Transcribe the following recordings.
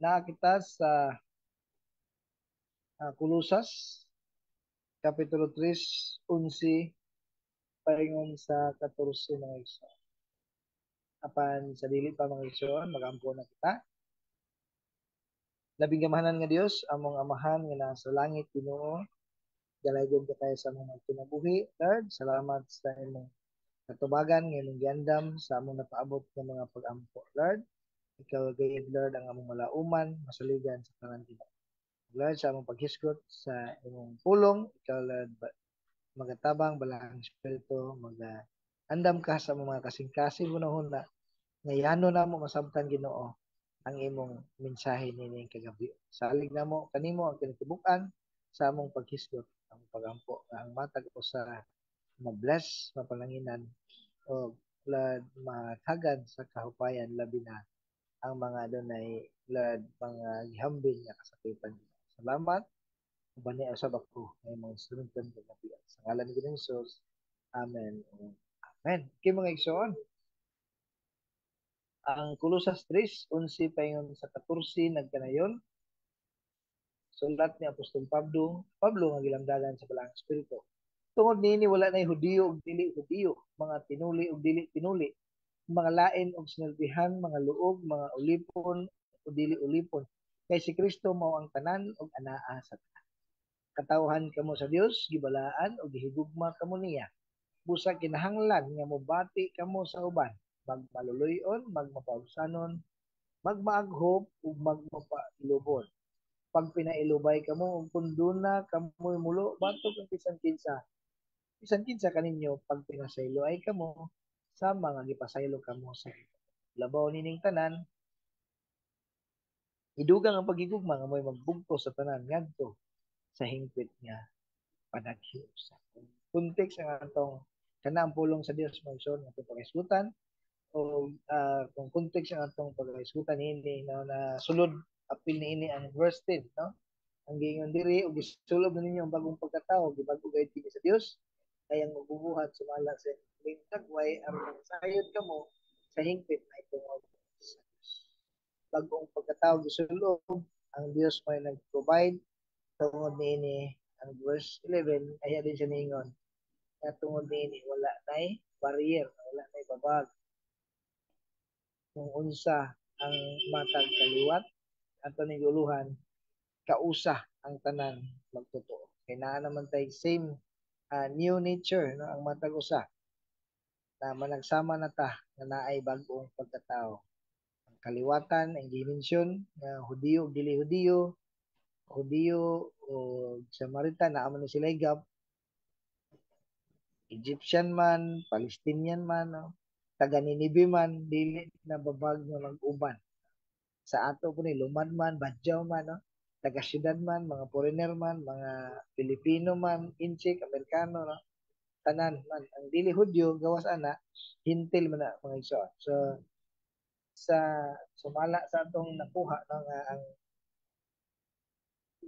Na kita sa Kulusas, Kapitulo 3, 11, paingon sa 14 mga igsoon. Apan sa dili pa mga igsoon, magampo na kita. Labing gamahanan nga Dios, among amahan nga nasa langit, Ginoo, dalaygon ka tayo sa mga kinabuhi. Lord, salamat sa imong katubagan nga imong giandam sa among napaabot nga mga pag-ampo. Lord, ikaw gayud Lord ang among malauman, masaligan sa tanan Ginoo. Lord, sa among paghisgot sa imong pulong, ikaw Lord, magatabang balang espiritu, andam ka sa mga kasing-kasing hunahuna nga yano na mo masabtan Ginoo ang imong mensahe nining kagabi. Salig na mo kanimo ang kinatibuk-an sa among paghisgot, ang pagampo ang matag usa na bless mapalanginan o Lord matagad sa kahupayan labi na ang mga adunay Lord mga gihambing nga kasakitan. Salamat bani usab ako ay mga instrumentan kagabi sa ngalan ni Ginoong Hesus. Amen. Amen. Kay mga igsoon, ang Kolosas 3, 11 paingon sa 14 nagkanayon, sulat ni Apostol Pablo nga gilamdagan sa Balang Espiritu. Tungod niini wala nay Hudiyo ug dili Hudiyo, mga tinuli ug dili tinuli, mga lain ug sinultihan, mga luog, mga ulipon ug dili ulipon. Kay si Kristo mao ang tanan ug anaa sa tanan. Katawhan kamo sa Dios, gibalaan ug gihigugma kamo niya. Busa kinahanglan nga mobati kamo sa uban, magmaluluyon, magmapausanon, magmaaghop ug magmapailubon. Pag pinailubay kamo ug kunduna kamoy mulo batok ang bisan kinsa kaninyo pag pinasaylo ay kamo sa mga gipasaylo kamo sa labaw nining tanan, idugang ang pagigugma nga mo'y magbugto sa tanan ngadto sa hingpit nga panaghiusa. Context ang atong kana ang pulong sa Dios magson nga pagkaisutan o kung context ang atong pagkaisutan niini no, na sulod apil niini ang verse 10 no. Ang giingon diri og gisulob na ninyo ang bagong pagkatao, gibag-o gayud kini sa Dios kay ang magbubuhat sumala sa lintagway ang sayod kamo sa hingpit na itungod sa Dios. Bagong pagkatao gisulob ang Dios may nag-provide tungod niini ang verse 11 ay din siya ningon na tungod niini wala nay barrier, wala nay babag kung unsa ang matag kaliwat ato ning guluhan kausa ang tanan magtotoo. Kay naa naman tay same new nature no ang matag usa na managsama na ta na naay bag-ong pagkatao. Ang kaliwatan ang dimensyon nga Hudiyo ug dili Hudiyo, Hudiyo o Samaritan naa man sila igap, Egyptian man, Palestinian man, no? Taga Ninibe man, dili na babag nga mag-uban. Sa ato po ni lumad man, badyaw man, no? Taga syudad man, mga foreigner man, mga Pilipino man, Inchik, Amerikano, no? Tanan man. Ang dili Hudyo, gawas ana, hintil man na mga iso. So, sa sumala sa atong nakuha, no? Nga ang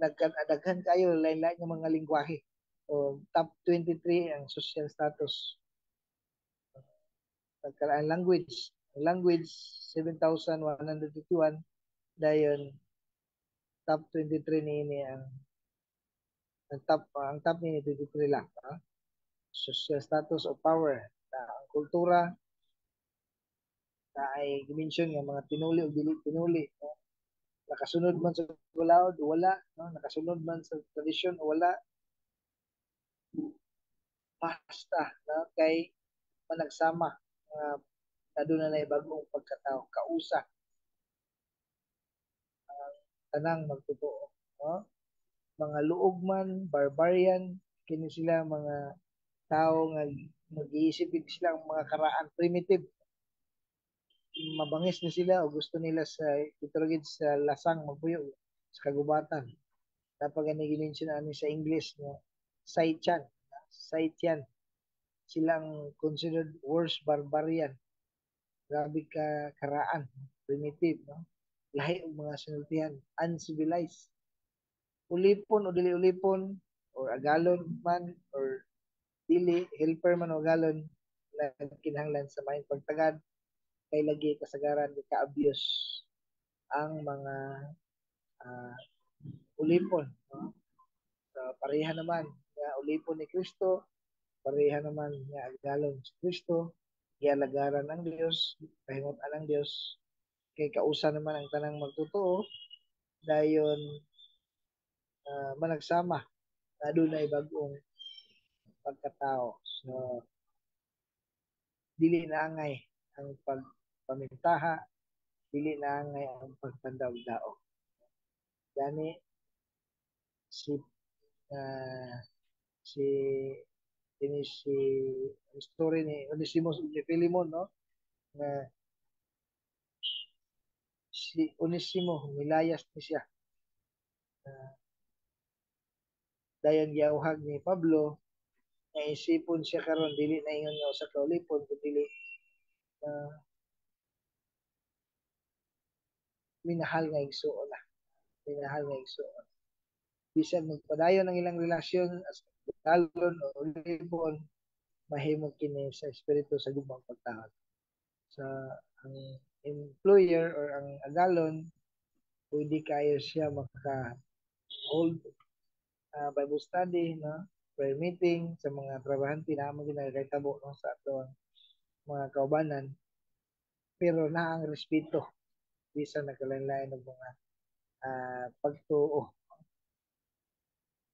nagkadaghan kayo, lain-lain ng mga lingwahe. O top 23 ang social status. Ang language 7,151 dayon top 23 ni ang top ni 23 lang social status of power na ang kultura na ay dimension nga mga tinuli o dili tinuli no? Nakasunod man sa gulaod o wala no? Nakasunod man sa tradisyon o wala basta no? Kay managsama uh, aduna na bagong pagkatao kausa ang tanang magtotoo no? Mga luog man, barbarian, kini sila mga tao nga mag-iisip sila ang mga karaan primitive. Mabangis na sila o gusto nila sa itulogid sa lasang magpuyo sa kagubatan. Kapag ani gimension ani sa English no, Saitian, Saitian. Silang considered worst barbarian. Grabe ka karaan, primitive, no? Lahi og mga sinultihan, uncivilized ulipon o dili ulipon or agalon man or dili helper man o agalon na kinahanglan sa maayong pagtagad kay lagi kasagaran ni ka-abuse ang mga uh, ulipon, no? So, pareha naman nga ulipon ni Kristo, pareha naman nga agalon si Kristo, gialagaran ng Dios, pahimutan ng Dios, kay kausa naman ang tanang magtotoo dayon managsama na adunay bag-ong pagkatao. So dili na angay ang pagpamintaha, dili na angay ang pagpandaw-dao. Gani si uh, si ini si story ni Onesimus ni Philemon, no, na si Onesimo nilayas ni siya, uh, dayon giawhag ni Pablo nga isipon siya karon dili na ingon nga usa ka ulipon kundi uh, minahal nga igsuon na, minahal nga igsuon. Bisan magpadayon ang ilang relasyon as galon o ulipon, mahimo kini sa espiritu sa gubang pagtawag. Sa ang employer or ang agalon, pwede kayo siya maka hold Bible study, no? Prayer meeting sa mga trabahante na mo ginagaytabo, no? Sa ato mga kaubanan, pero na ang respeto bisan nagkalain-lain ng mga pagtuo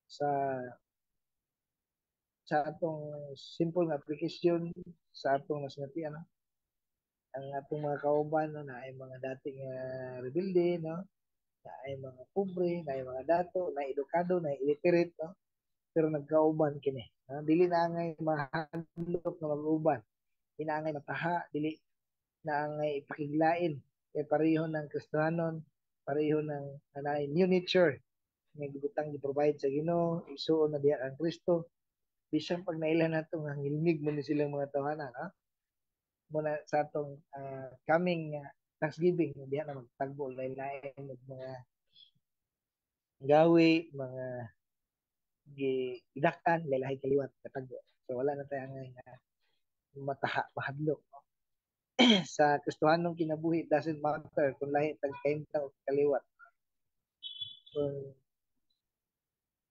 sa atong simple nga application sa atong nasinatian, no? Ang atong mga kauban, no, na ay mga dating rebelde, no, na ay mga pobre, na ay mga dato, na edukado, na illiterate, no, pero nagkauban kini, no? Dili na ngay mahadlok na mag-uban, inaangay mataha, dili na angay ipakiglain, kay pareho ng Kristiyanon, pareho ng new nature nga gibutang gi-provide sa Ginoo, isuon na diha ang Kristo. Bisan pag nailan nato nga ngilmig mo ni silang mga tawhana, no? Muna sa atong coming Thanksgiving, diha na magtagbo lain-lain mga gawi, mga gidakan, lahi kaliwat katagbo. So wala na tayo nga mataha, mahadlok. No? Sa Kristohanong kinabuhi, doesn't matter kung lahi tagkainta o kaliwat. So,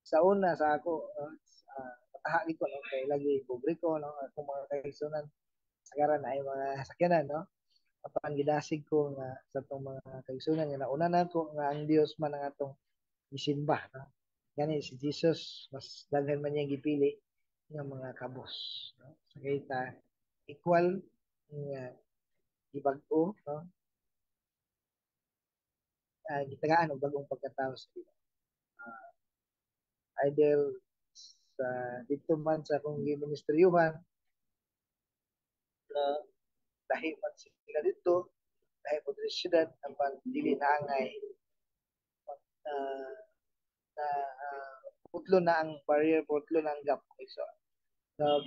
sa una, sa ako, mataha gito, no? Kay lagi pobre ko, no? Kung mga kaigsunan, sagaran ay mga sakyanan, no? Kapag gidasig ko nga sa itong mga kaigsunan, nga nauna na ko nga ang Dios man ang atong isimba, no? Gani si Jesus, mas daghan man niya gipili nga mga kabos, no? So, kita equal nga gibag-o, no? Gitagaan og bagong pagkatao sa Ginoo. Either sa dito man sa akong giministeryuhan na dahil man sila dito, dahil po sa syudad, ang dili na angay uh, na putlo na ang barrier, putlo na ang gap. Okay, so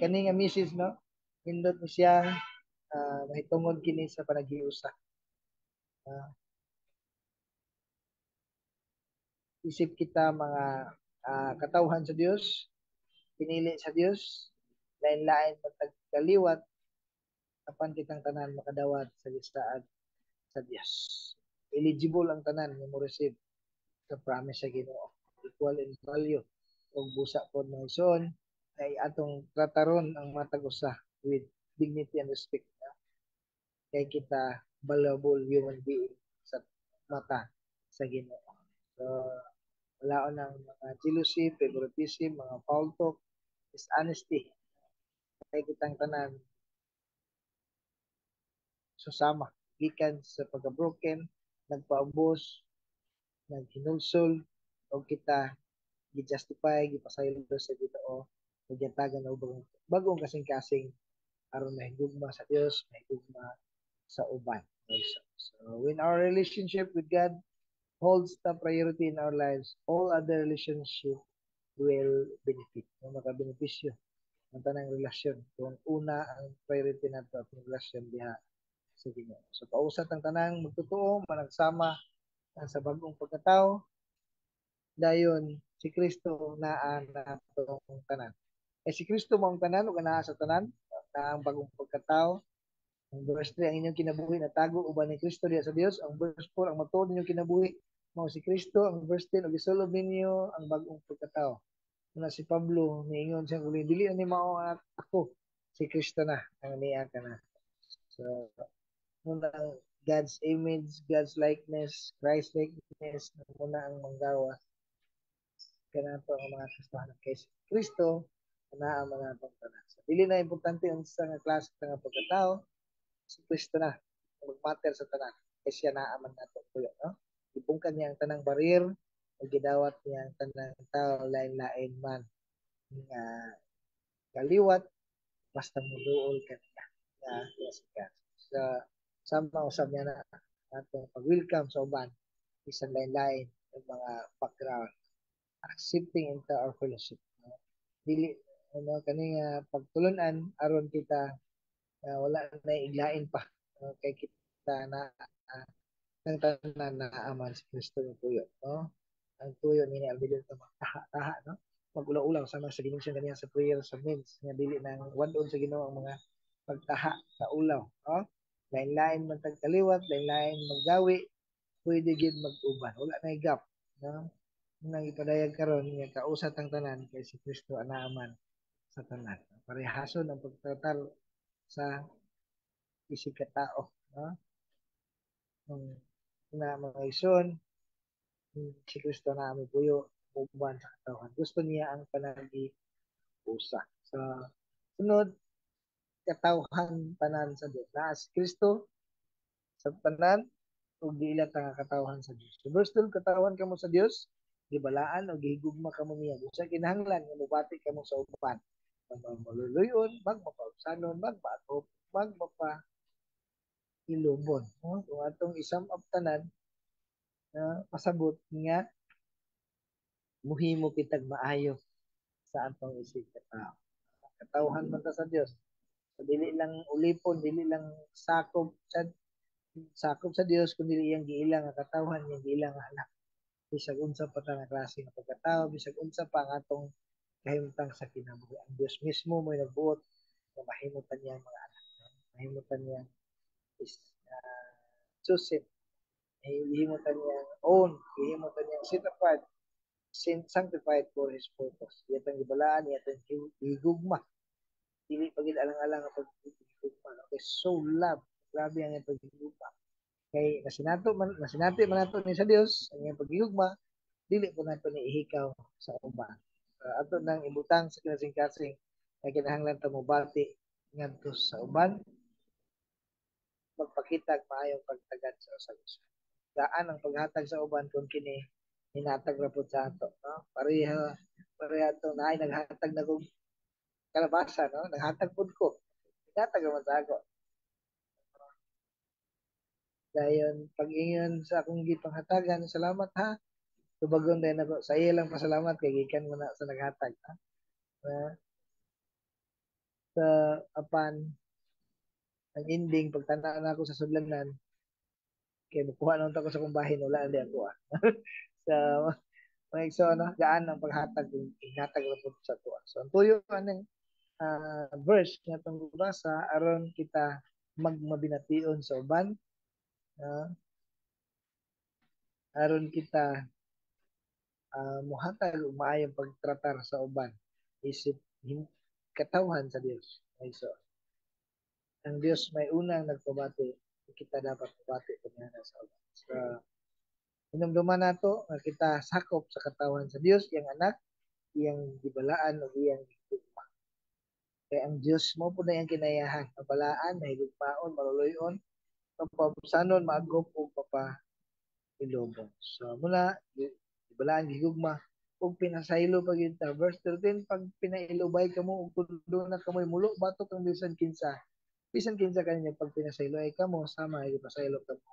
kani nga misis, no, hindot ni siya mahitungod kini sa panagiusa. Isip kita mga katawhan sa Dios, pinili sa Dios, lain-lain magtagkaliwat, apan kitang tanan makadawat sa listaad sa Dios. Eligible ang tanan nga mo receive sa promise sa Ginoo. Equal in value. Ug busa pod mga igsoon ay atong trataron ang matag usa with dignity and respect. Kay kita valuable human being sa mata sa Ginoo. So wala ng mga jealousy, favoritism, mga foul talk, dishonesty. Kay kitang tanan susama gikan sa pagka-broken, nagpaubos, naghinulsol, o kita gi-justify, gipasaylo sa Ginoo, magyatagan og bagong kasing-kasing aron mahigugma sa Dios, mahigugma sa uban. So when our relationship with God holds the priority in our lives, all other relationship will benefit. Makabenepisyo ang tanang relasyon. Kung una ang priority nato at relasyon diha sa Ginoo. So pausat ang tanang magtotoo, managsama sa bagong pagkatao, dayon si Kristo naa natong tanan. Si Kristo mo ang tanan o naa sa tanan, na ang bagong pagkatao, Ang verse 3, ang inyong kinabuhi na tago uban ni Kristo diya sa Dios. Ang verse 4, ang matuod ninyong kinabuhi mao si Kristo. Ang verse 10, og isulob ninyo ang bag-ong pagkatao. Na si Pablo niingon siya kung dili ni mao ako, si Kristo na ang niya ka na. So muna ang God's image, God's likeness, Christ likeness, muna ang manggawa kanato ang mga Kristohanon kay Kristo naa man natong tanan. So, dili na importante unsa nga klase nga pagkatao, si Kristo na magmatter sa tanan kay siya naa man nato tuyo, no? Gibungkan niya ang tanang barir ug gidawat niya ang tanang tao lain-lain man nga kaliwat basta muduol ka niya nga klasika. Sa sama usab niya na atong pag-welcome sa uban bisan lain-lain ng mga background accepting into our fellowship. No? Dili ano kani nga pagtulunan aron kita wala na iglain pa kay kita na ang tanan na aman si Kristo ng tuyo, no? Ang tuyo ni Albilin sa taha, no? Mag-ulaw-ulaw sama sa ginisyon kaniya sa prayer sa means nga dili nang wadon sa Ginoo ang mga pagtaha sa ulaw, no? Lain-lain man tag kaliwat, lain-lain maggawi, pwede gid mag-uban. Wala na gap, no? Nang ipadayag karon nga kausat ang tanan kay si Kristo anaaman sa tanan. Parehason ang pagtratar sa isig ka tao, no? Na mga ison, si Kristo na amin puyo, uban sa katawan. Gusto niya ang panagi-usa. Sa sunod, katawhan tanan sa Diyos. Na si Kristo sa tanan, o giilat ang katawhan sa Diyos. So, verse 12, katawhan ka mo sa Diyos, gibalaan o gihigugma ka mo niya. Sa kinahanglan, nga mubati ka mo sa uban. Maluluyon, magmapausanon, magbato, magmapa ilubon. No? Kung atong isam up tanan, na pasabot nga muhimo kitag maayo sa atong isig katao. Katawhan man ta sa Dios. So, dili lang ulipon, dili lang sakop sa Dios kundi iyang giilang nga katawhan, iyang giilang nga anak. Bisag unsa pa ta nga klase nga pagkatao, bisag unsa pa ang atong kahimtang sa kinabuhi. Ang Dios mismo mo nagbuot nga mahimutan niya ang mga anak. Mahimutan niya is chosen. Mahimutan niya own, mahimutan niya set apart, sanctified for His purpose. Iyatang gibalaan, iyatang higugma. Dili pagid alang-alang ang paghigugma. Okay, so love. Grabe ang iyang paghigugma. Kay nasinati man nato ni sa Dios ang iyang paghigugma, dili po nato ni ihikaw sa uban. Ato nang ibutang sa kinasing-kasing na kinahanglan ta mobati ngadto sa uban, magpakita maayong pagtagad sa usa. Daan ang paghatag sa uban kung kini hinatag ra pud sa ato, no? Pareha to na ay naghatag na kog kalabasa, no? Naghatag pud ko. Hinatag man sa ako. Dayon pag-ingon sa akong gipanghatagan, salamat ha. Tubagon din ako. Sa iya lang pasalamat kay gikan mo na sa naghatag. Ha? Sa apan ang ending pagtanaw na ako sa sudlanan kay mukuha nung ako sa kong bahin wala andi ako sa mga so ano gaan ang paghatag kung ihatag ra pud sa tuwa. So ang tuyo anang verse nga itong basa aron kita magmabination sa uban, uh, aron kita muhatag og maayong pagtratar sa uban isip katawhan sa Dios. Okay, so ang Dios may unang nagpabati, kita dapat pabati kaniya sa uban. So hinumduman nato nga kita sakop sa katawhan sa Dios, iyang anak, iyang gibalaan o iyang higugma. Kaya ang Dios mo po na iyang kinayahan, mabalaan, mahigugmaon, maluluyon, papasanon, maagop o ilobong. So muna ibalaan gigugma ug pinasaylo pag ta verse 13 pag pinailubay kamo ug kundo na kamoy mulo batok ang bisan kinsa kanya pag pinasaylo ay kamo sama ay pasaylo kamo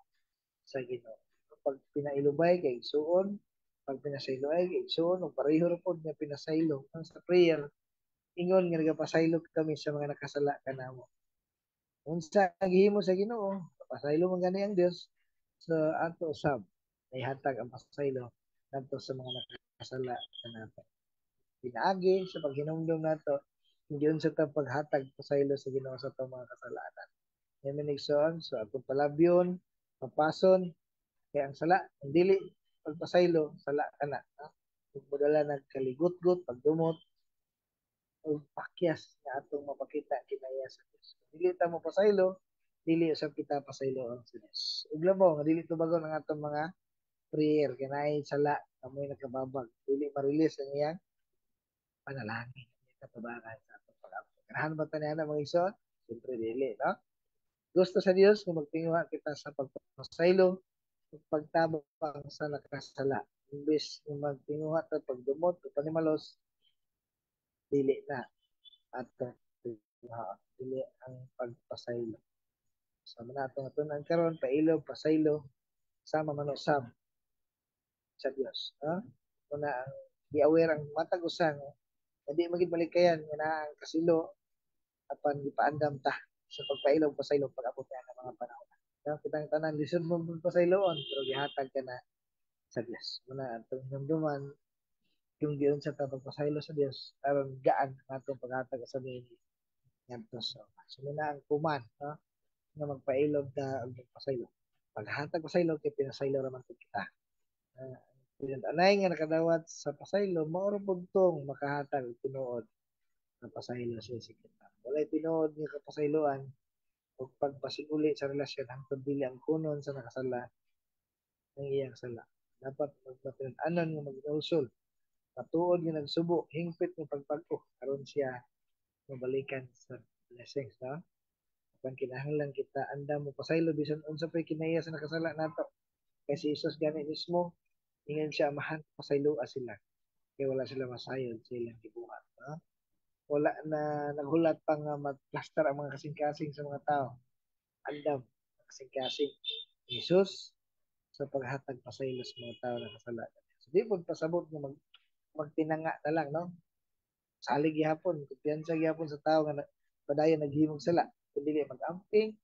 sa Ginoo. Pag pinailubay kay igsuon, pag pinasaylo ay igsuon ug pareho ra pod nga pinasaylo ang sa prayer ingon nga nagapasaylo kami sa mga nakasala kanamo. Unsa ang gihimo sa Ginoo? Pasaylo man gani ang Dios sa ato usab. Ihatag ang pasaylo ngadto sa mga nakasala kanato. Pinaagi sa paghinumdum nato, hindi sa ta paghatag pasaylo sa Ginoo sa mga kasalanan. Yan minigsoon. So, atong palabyon, papason, kaya ang sala, ang dili, pagpasaylo, sala ka na. Kung modala nagkaligot-got, pagdumot, o pakyas na atong mapakita kinaya sa Diyos. Dili ta mo pasaylo, dili usab kita pasaylo ang sa Diyos. Ug labaw nga dili tubagon ang atong mga prayer kanay sala amoy nakababag. Dili ma-release ang iyang panalangin. Katubangan sa atong pag-abot. Kanahan ba tani ana mga igsoon? Siyempre dili, no? Gusto sa Dios kung magtinguha kita sa pagpasaylo ug pagtabang sa nakasala. Imbes na magtinguha ta pagdumot o panimalos, dili na at dili ang pagpasaylo. Sama na itong atunan karon pailo, pasaylo, sama man usab sa Dios. Ha? Muna ang i-aware ang matag usan, hindi maging malikayan nga na ang kasilo apan gipaandam ta sa pagpailo, pasaylo, pag-abot na ng mga panahon. So, kitang tanan, lisod mo pasayloon, pero gihatag ka na sa Dios. Muna itong hinumduman, yung diyon sa pagpasaylo sa Dios, aron gaan ang atong paghatag sa nini ngadto sa so muna ang kuman, no? Nga magpailog ta og magpasaylo. Paghatag pasaylo kay pinasaylo ra man pud kita. Anay nga nakadawat sa pasaylo, mao ra pud tong makahatag og tinuod nga pasaylo sa kita. Walay tinuod nga kapasayloan ug pagpasiguli sa relasyon hangtod dili ang kunon sa nakasala ng iyang sala. Dapat magpatinud-anon nga mag-usol. Patuod nga nagsubo, hingpit nga pagpag-o karon siya mabalikan sa blessings, no? Kung kinahanglan kita andam mo pasaylo bisan unsa pay kinaiya sa nakasala nato. Kay si Jesus gani mismo ingon siya amahan pasaylo sila. Kay wala sila masayod sa ilang gibuhat, no? Wala na naghulat pa nga magplaster ang mga kasing-kasing sa mga tao. Andam kasing-kasing Jesus sa paghatag pasaylo sa mga tao na kasala. So, di po pasabot nga magtinanga na lang, no? Salig gihapon, kumpiyansa gihapon sa tao nga padayon naghimog sala. Kung dili mag-amping,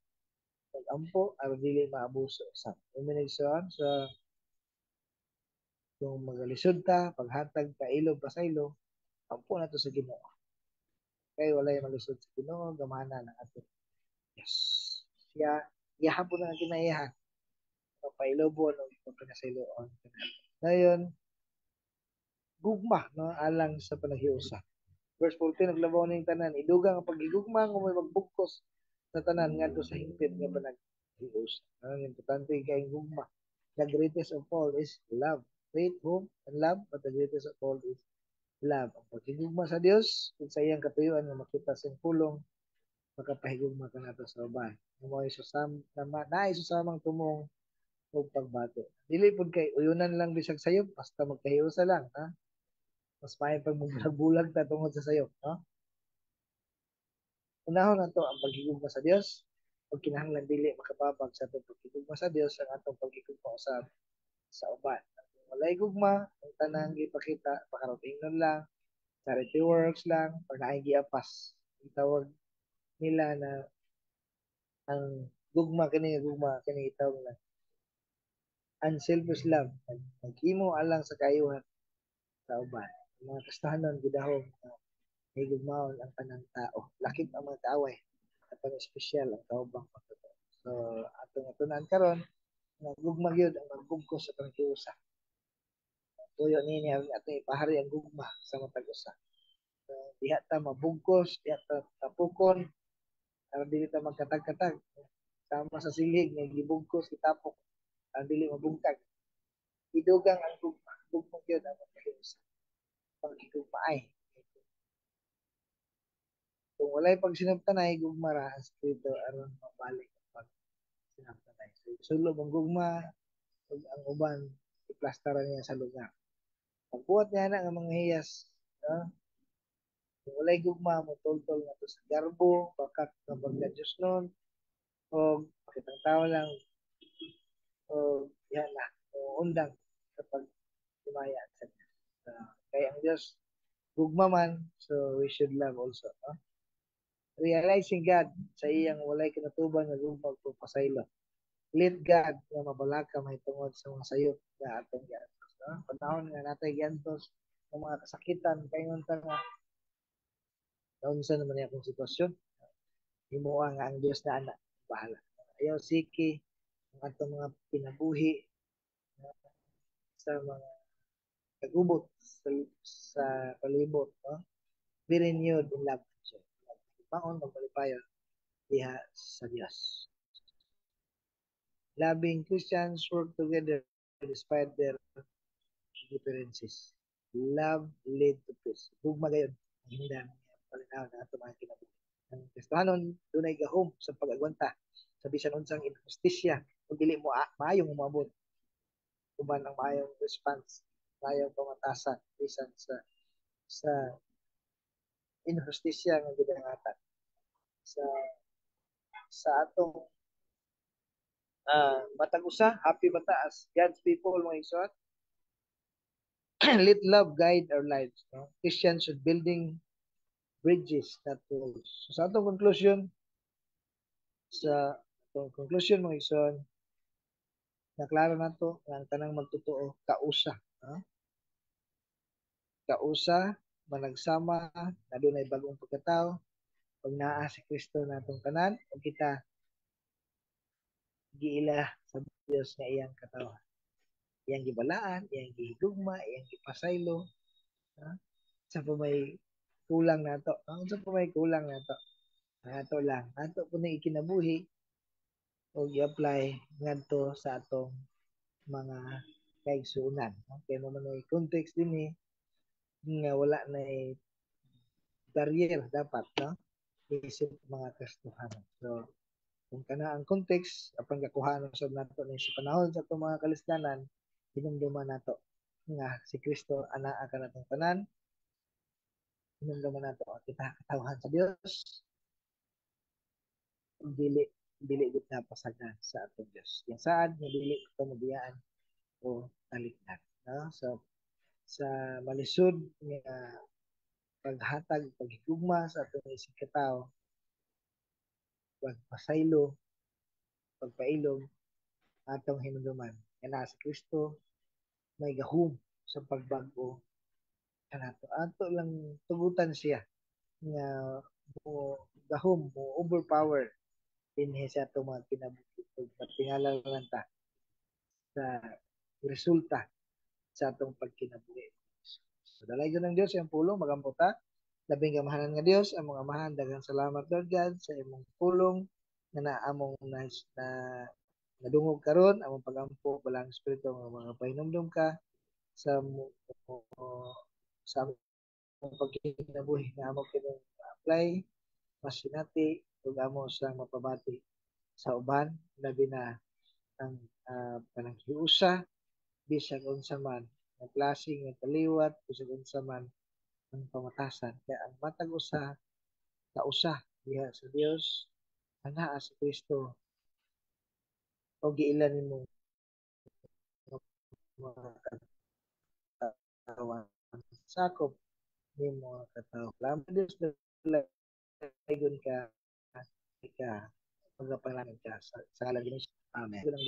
mag-ampo, aron dili maabuso sa iminigsoon sa kung magalisod ta, paghatag ka ilog pasaylo, ampo na to sa Ginoo. Kay walay malisod sa Ginoo, gamana ng ato. Yes. Siya, gihapon na ang kinaiyahan. Pailobon o pagkasayloon. Ngayon, gugma no alang sa panahiusa. Verse 14, naglabaw ning tanan, idugang ang pagigugma nga may magbugkos sa tanan ngadto sa hingpit nga panaghiusa. Ang importante kay gugma. The greatest of all is love. Faith, hope, and love, but the greatest of all is love. Ang pagigugma sa Dios, kung sa iyang katuyuan nga makita sa pulong, makapahigugma ka nato sa uban. Mo ay susam na susamang tumong o pagbato. Dili pud kay uyunan lang bisag sayop, basta magkahiusa lang, ha? Mas may pag magbulag ta tungod sa sayop, no? Unahon nato ang paghigugma sa Dios. Pag kinahanglan dili makababag sa atong paghigugma sa Dios ang atong paghigugma sa uban. Kung walay gugma, ang tanang gipakita pakarotingnon lang, charity works lang, or naigiapas. Ang tawag nila na ang gugma kini itawag na unselfish love. Maghimo alang sa kayuhan sa uban. Mga kastahanon gidahom higugmaon ang tanang tao. Lakip ang mga kaaway. Atong espesyal ang kaubang pagtotoo. So, atong atunan karon nagugma gyud ang magbugkos sa pangkiusa. Tuyo nini atong ipahari ang gugma sa matag usa. So, diha ta mabugkos, diha ta tapukon, aron dili ta magkatag-katag. Sama sa silig nga gibugkos kitapok, aron dili mabungkag. Idugang ang gugma, gugma gyud ang pangkiusa. Pangkigugma ay kung walay pag sinabtanay gugmara ang espiritu aron mabalik pag sinabtanay. So, sulob ang gugma ug ang uban iplastaran niya sa lugar. Pagbuhat niya na ang mga hiyas, no? Kung walay gugma mo toltol nga to sa garbo, bakat nga bagla Diyos nun, o pakitang tao lang, o yan na, o undang kapag tumaya sa Diyos. Kaya ang Diyos, gugma man, so we should love also. No? Realizing God sa iyang walay kinatuban nga gugma pagpasaylo. Let God nga mabalaka may tungod sa mga sayop na atong giantos. No? Panahon nga natay giantos ng mga kasakitan kaingon ta nga naunsa naman akong sitwasyon himuha nga ang Dios na anak bahala. Ayaw siki ang atong mga pinabuhi sa mga kagubot sa palibot, no? Be renewed in love. Maon magmalipayon diha sa Dios. Loving Christians work together despite their differences. Love lead to peace. Hugma gayon ang hindan palinaw na ato mga kinabuhi. Ang Kristohanon dunay gahom sa pag-agwanta sa bisan unsang injustisya kung dili mo maayong umabot uban ang maayong response, maayong pamatasan bisan sa injustisya nga gidangatan sa atong matag usa happy bata as God's people mga igsoon. Let love guide our lives, no? Christians should building bridges, not walls. So, sa atong conclusion mga igsoon, naklaro na to nga ang tanang magtotoo kausa, no? Kausa managsama adunay bagong pagkatao pag naa si Kristo natong tanan ug kita giila sa Dios nga iyang katawan, iyang gibalaan, iyang gihigugma, iyang gipasaylo, no? Sa pa may kulang nato, ang sa pa may kulang nato, nato lang nato po na ikinabuhi o i-apply ngadto sa atong mga kaigsuonan, no? Kaya mo man context din nga wala na barrier dapat, no? Isip mga Kristohanon. So kung kana ang context apan kakuhanon sa nato ni sa panahon sa atong mga kalisdanan, hinumduman nato nga si Kristo anaa ka natong tanan, hinumduman nato kita katawhan sa Dios, dili dili gid na pasagdan sa atong Dios. Yang saad nga dili ko mabiyaan o talikdan, no? So sa malisod nga paghatag paghigugma sa atong isig katawo, pagpasaylo, pagpailog atong hinumduman nga naa si Kristo may gahom sa pagbag-o kanato. Ato lang tugutan siya nga mo gahom mo overpower dinhi sa atong mga kinabuhi ug patingala lang ta sa resulta sa atong pagkinabuhi. So, dalay ng Dios ang pulong magamputa. Labing kamahanan nga Dios, among amahan, daghang salamat Lord God sa imong pulong nga naamong na nadungog karon among pagampo balang espiritu nga mga pahinumdum ka sa sa among pagkinabuhi nga among kining apply masinati ug amo sa mapabati sa uban labi na ang pananghiusa bisag unsa man ang klase nga kaliwat bisag unsa man ang pamatasan kaya ang matag usa kausa diha sa Dios anaa sa Kristo o giilan nimo mga katawan sakop nimo mga katawo salamat Dios dayon ka ka magpalangin ka sa ngalan ni Jesus. Amen. Amen.